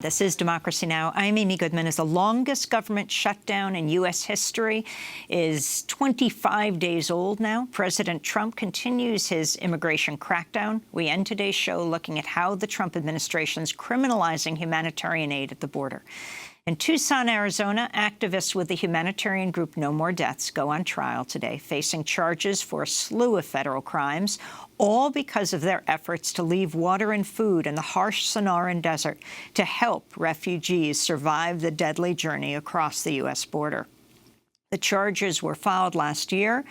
This is Democracy Now! I'm Amy Goodman. As the longest government shutdown in U.S. history is 25 days old now, President Trump continues his immigration crackdown. We end today's show looking at how the Trump administration is criminalizing humanitarian aid at the border. In Tucson, Arizona, activists with the humanitarian group No More Deaths go on trial today, facing charges for a slew of federal crimes, all because of their efforts to leave water and food in the harsh Sonoran desert to help refugees survive the deadly journey across the U.S. border. The charges were filed last year,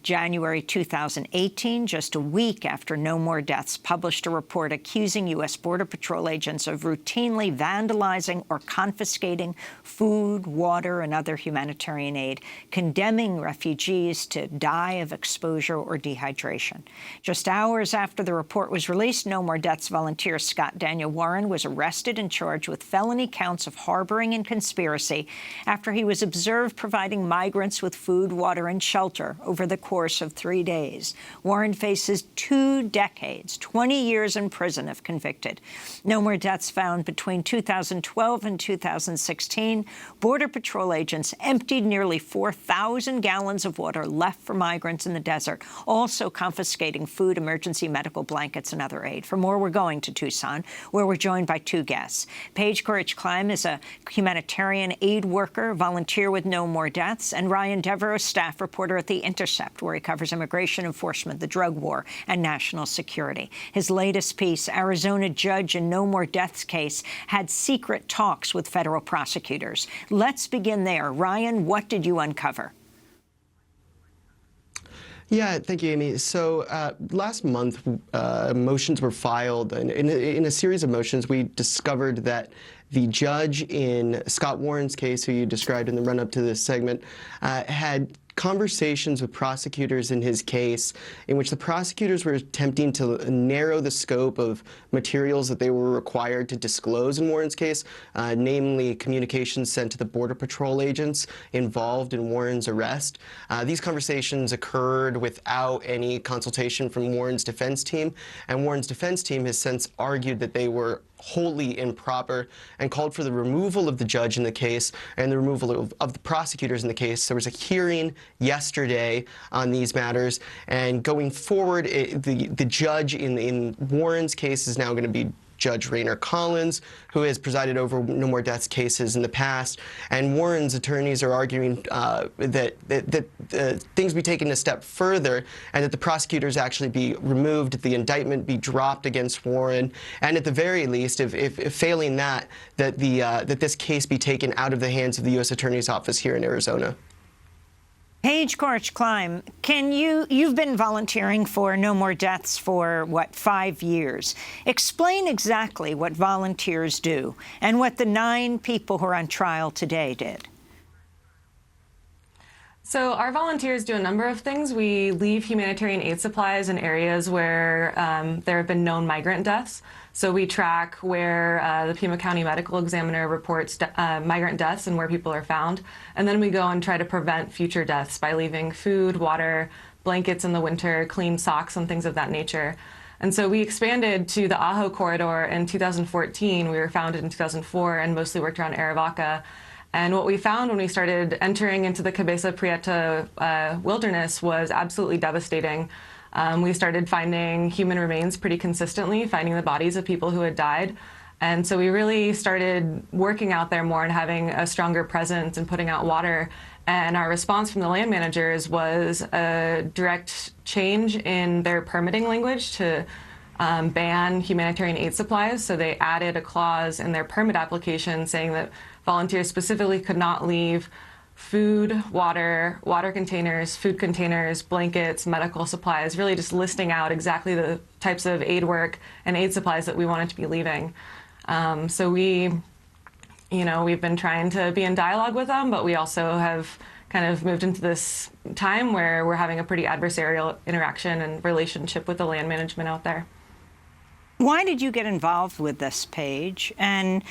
January 2018, just a week after No More Deaths published a report accusing U.S. Border Patrol agents of routinely vandalizing or confiscating food, water, and other humanitarian aid, condemning refugees to die of exposure or dehydration. Just hours after the report was released, No More Deaths volunteer Scott Daniel Warren was arrested and charged with felony counts of harboring and conspiracy after he was observed providing migrants with food, water, and shelter over the course of 3 days. Warren faces 2 decades, 20 years in prison if convicted. No More Deaths found between 2012 and 2016, Border Patrol agents emptied nearly 4,000 gallons of water left for migrants in the desert, also confiscating food, emergency medical blankets, and other aid. For more, we're going to Tucson, where we're joined by 2 guests. Corich-Kleim is a humanitarian aid worker, volunteer with No More Deaths, and Ryan Devereaux, staff reporter at The Intercept, where he covers immigration enforcement, the drug war, and national security. His latest piece, Arizona judge in No More Deaths case, had secret talks with federal prosecutors. Let's begin there. Ryan, what did you uncover? Yeah, thank you, Amy. So last month, motions were filed. In a series of motions, we discovered that the judge in Scott Warren's case, who you described in the run-up to this segment, had conversations with prosecutors in his case in which the prosecutors were attempting to narrow the scope of materials that they were required to disclose in Warren's case, namely communications sent to the Border Patrol agents involved in Warren's arrest. These conversations occurred without any consultation from Warren's defense team, and Warren's defense team has since argued that they were wholly improper and called for the removal of the judge in the case and the removal of the prosecutors in the case. There was a hearing yesterday on these matters, and going forward, the judge in Warren's case is now going to be Judge Rayner Collins, who has presided over No More Deaths cases in the past. And Warren's attorneys are arguing that things be taken a step further and that the prosecutors actually be removed, the indictment be dropped against Warren, and at the very least, if failing that, that this case be taken out of the hands of the U.S. Attorney's Office here in Arizona. Corich-Kleim, you've been volunteering for No More Deaths for, 5 years. Explain exactly what volunteers do and what the 9 people who are on trial today did. So our volunteers do a number of things. We leave humanitarian aid supplies in areas where there have been known migrant deaths. So we track where the Pima County Medical Examiner reports migrant deaths and where people are found. And then we go and try to prevent future deaths by leaving food, water, blankets in the winter, clean socks, and things of that nature. And so we expanded to the Ajo corridor in 2014. We were founded in 2004 and mostly worked around Arivaca. And what we found when we started entering into the Cabeza Prieta wilderness was absolutely devastating. We started finding human remains pretty consistently, finding the bodies of people who had died. And so we really started working out there more and having a stronger presence and putting out water. And our response from the land managers was a direct change in their permitting language to ban humanitarian aid supplies. So they added a clause in their permit application saying that volunteers specifically could not leave food, water containers, food containers, blankets, medical supplies, really just listing out exactly the types of aid work and aid supplies that we wanted to be leaving. So we've been trying to be in dialogue with them, but we also have kind of moved into this time where we're having a pretty adversarial interaction and relationship with the land management out there. Why did you get involved with this, Paige? And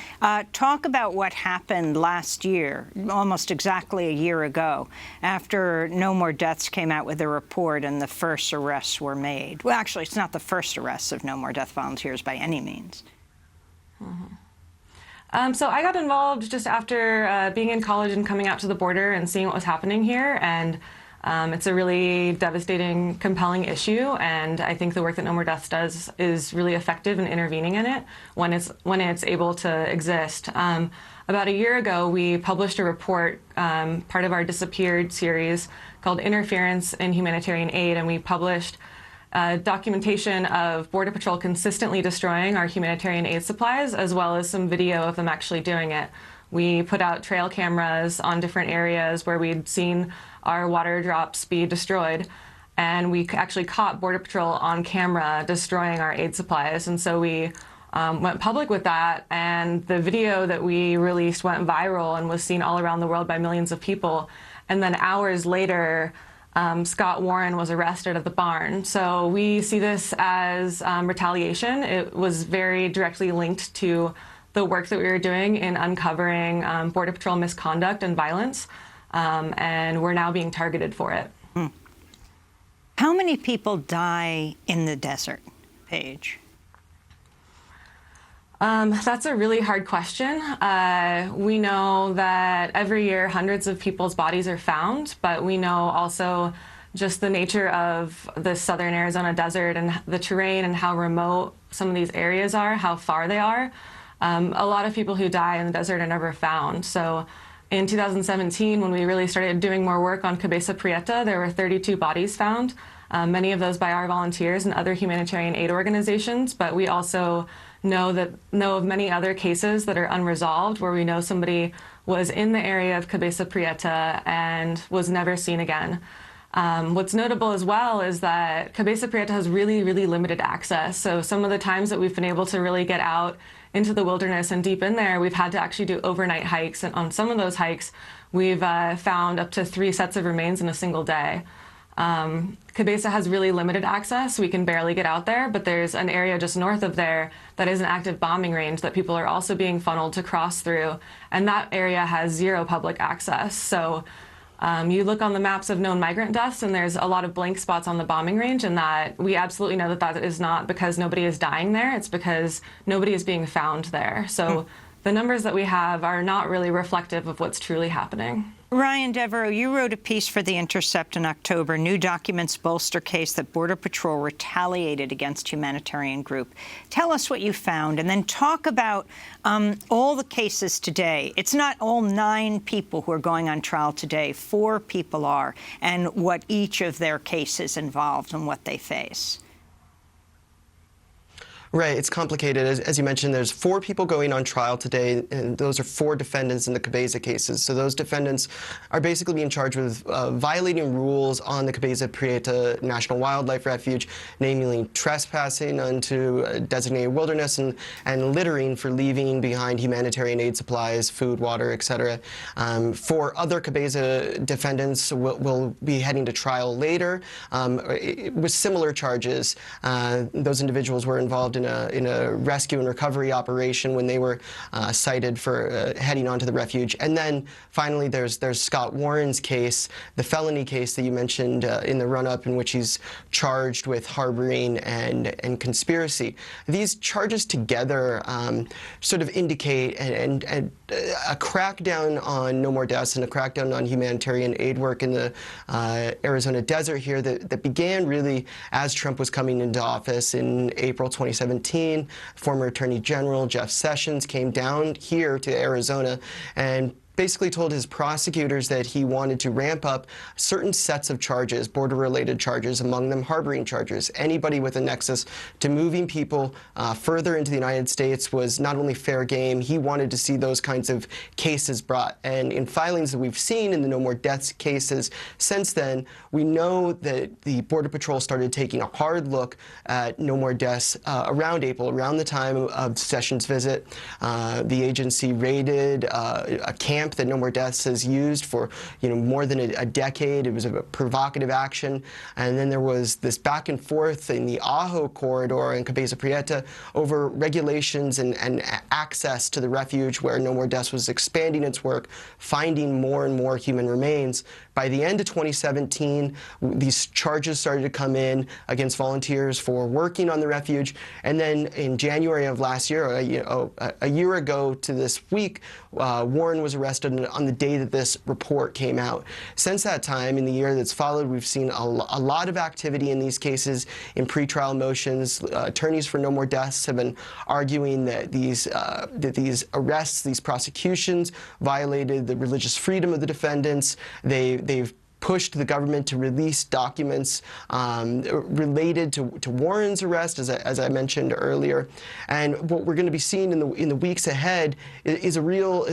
talk about what happened last year, almost exactly a year ago, after No More Deaths came out with a report and the first arrests were made. Well, actually, it's not the first arrests of No More Death volunteers by any means. Mm-hmm. So I got involved just after being in college and coming out to the border and seeing what was happening here. And it's a really devastating, compelling issue. And I think the work that No More Deaths does is really effective in intervening in it when it's able to exist. About a year ago, we published a report, part of our Disappeared series, called Interference in Humanitarian Aid. And we published documentation of Border Patrol consistently destroying our humanitarian aid supplies, as well as some video of them actually doing it. We put out trail cameras on different areas where we'd seen our water drops be destroyed, and we actually caught Border Patrol on camera destroying our aid supplies. And so we went public with that, and the video that we released went viral and was seen all around the world by millions of people. And then hours later, Scott Warren was arrested at the barn. So we see this as retaliation. It was very directly linked to the work that we were doing in uncovering Border Patrol misconduct and violence, and we're now being targeted for it. How many people die in the desert, Paige? That's a really hard question. We know that every year hundreds of people's bodies are found, but we know also just the nature of the southern Arizona desert and the terrain and how remote some of these areas are, how far they are. A lot of people who die in the desert are never found. So in 2017, when we really started doing more work on Cabeza Prieta, there were 32 bodies found, many of those by our volunteers and other humanitarian aid organizations, but we also know of many other cases that are unresolved where we know somebody was in the area of Cabeza Prieta and was never seen again. What's notable as well is that Cabeza Prieta has really, really limited access. So some of the times that we've been able to really get out into the wilderness and deep in there, we've had to actually do overnight hikes. And on some of those hikes, we've found up to 3 sets of remains in a single day. Cabeza has really limited access. We can barely get out there, but there's an area just north of there that is an active bombing range that people are also being funneled to cross through. And that area has 0 public access. So you look on the maps of known migrant deaths, and there's a lot of blank spots on the bombing range, and that we absolutely know that that is not because nobody is dying there. It's because nobody is being found there. So the numbers that we have are not really reflective of what's truly happening. Ryan Devereaux, you wrote a piece for The Intercept in October. New documents bolster case that Border Patrol retaliated against humanitarian group. Tell us what you found, and then talk about all the cases today. It's not all 9 people who are going on trial today. 4 people are, and what each of their cases involved and what they face. Right, it's complicated. As you mentioned, there's 4 people going on trial today, and those are 4 defendants in the Cabeza cases. So those defendants are basically being charged with violating rules on the Cabeza Prieta National Wildlife Refuge, namely trespassing onto a designated wilderness and littering for leaving behind humanitarian aid supplies, food, water, etc. 4 other Cabeza defendants will be heading to trial later with similar charges. Those individuals were involved in a rescue and recovery operation when they were cited for heading onto the refuge. And then finally there's Scott Warren's case, the felony case that you mentioned in the run-up, in which he's charged with harboring and conspiracy. These charges together sort of indicate a crackdown on No More Deaths and a crackdown on humanitarian aid work in the Arizona desert here that began really as Trump was coming into office in April 2017. Former Attorney General Jeff Sessions came down here to Arizona and basically told his prosecutors that he wanted to ramp up certain sets of charges, border-related charges, among them harboring charges. Anybody with a nexus to moving people further into the United States was not only fair game, he wanted to see those kinds of cases brought. And in filings that we've seen in the No More Deaths cases since then, we know that the Border Patrol started taking a hard look at No More Deaths around April, around the time of Sessions' visit. The agency raided a camp ramp that No More Deaths has used for more than a decade. It was a provocative action. And then there was this back and forth in the Ajo corridor in Cabeza Prieta over regulations and access to the refuge, where No More Deaths was expanding its work, finding more and more human remains. By the end of 2017, these charges started to come in against volunteers for working on the refuge. And then in January of last year, a year ago to this week, Warren was arrested on the day that this report came out. Since that time, in the year that's followed, we've seen a lot of activity in these cases, in pretrial motions. Attorneys for No More Deaths have been arguing that these arrests, these prosecutions, violated the religious freedom of the defendants. They've pushed the government to release documents related to Warren's arrest, as I mentioned earlier. And what we're going to be seeing in the weeks ahead is a real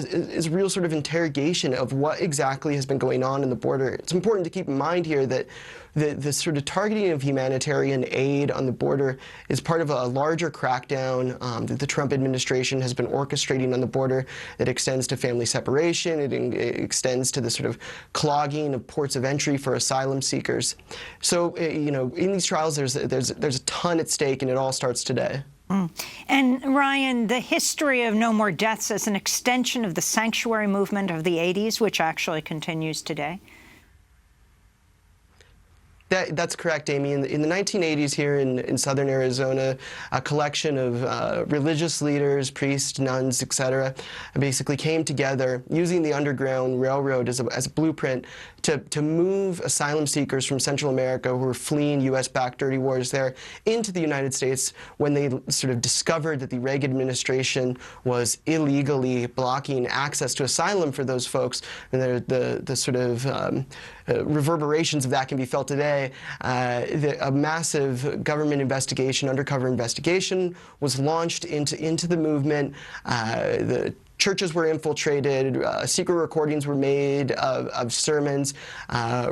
sort of interrogation of what exactly has been going on in the border. It's important to keep in mind here that the sort of targeting of humanitarian aid on the border is part of a larger crackdown that the Trump administration has been orchestrating on the border that extends to family separation. It extends to the sort of clogging of ports of entry for asylum seekers. So, in these trials, there's a ton at stake, and it all starts today. And Ryan, the history of No More Deaths is an extension of the sanctuary movement of the 80s, which actually continues today. That's correct, Amy. In the 1980s here in southern Arizona, a collection of religious leaders, priests, nuns, etc., basically came together using the Underground Railroad as a blueprint to move asylum seekers from Central America who were fleeing U.S.-backed dirty wars there into the United States when they sort of discovered that the Reagan administration was illegally blocking access to asylum for those folks. And the sort of reverberations of that can be felt today. A massive government investigation, undercover investigation, was launched into the movement. The churches were infiltrated, secret recordings were made of sermons,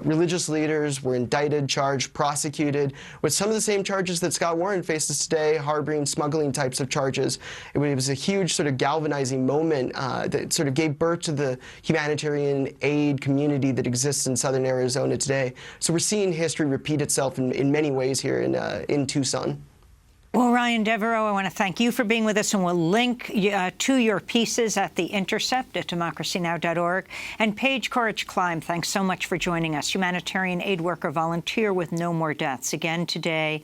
religious leaders were indicted, charged, prosecuted with some of the same charges that Scott Warren faces today, harboring, smuggling types of charges. It was a huge sort of galvanizing moment that sort of gave birth to the humanitarian aid community that exists in southern Arizona today. So we're seeing history repeat itself in many ways here in Tucson. Well, Ryan Devereaux, I want to thank you for being with us, and we'll link to your pieces at The Intercept at democracynow.org. And Paige Corich-Kleim, thanks so much for joining us, humanitarian aid worker, volunteer with No More Deaths. Again today,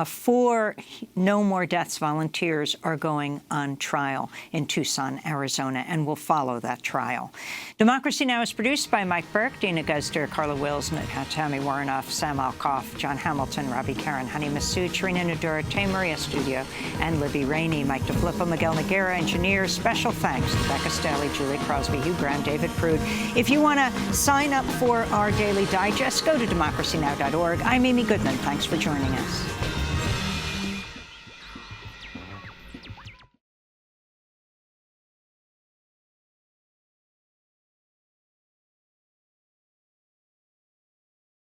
4 No More Deaths volunteers are going on trial in Tucson, Arizona, and we'll follow that trial. Democracy Now! Is produced by Mike Burke, Dina Guzder, Carla Wills, Tammy Warrenoff, Sam Alkoff, John Hamilton, Robbie Karen, Honey Massoud, Trina Nadura, Tamery Studio, and Libby Rainey, Mike DeFilippo, Miguel Noguera, engineers. Special thanks to Becca Staley, Julie Crosby, Hugh Graham, David Prude. If you want to sign up for our daily digest, go to democracynow.org. I'm Amy Goodman. Thanks for joining us.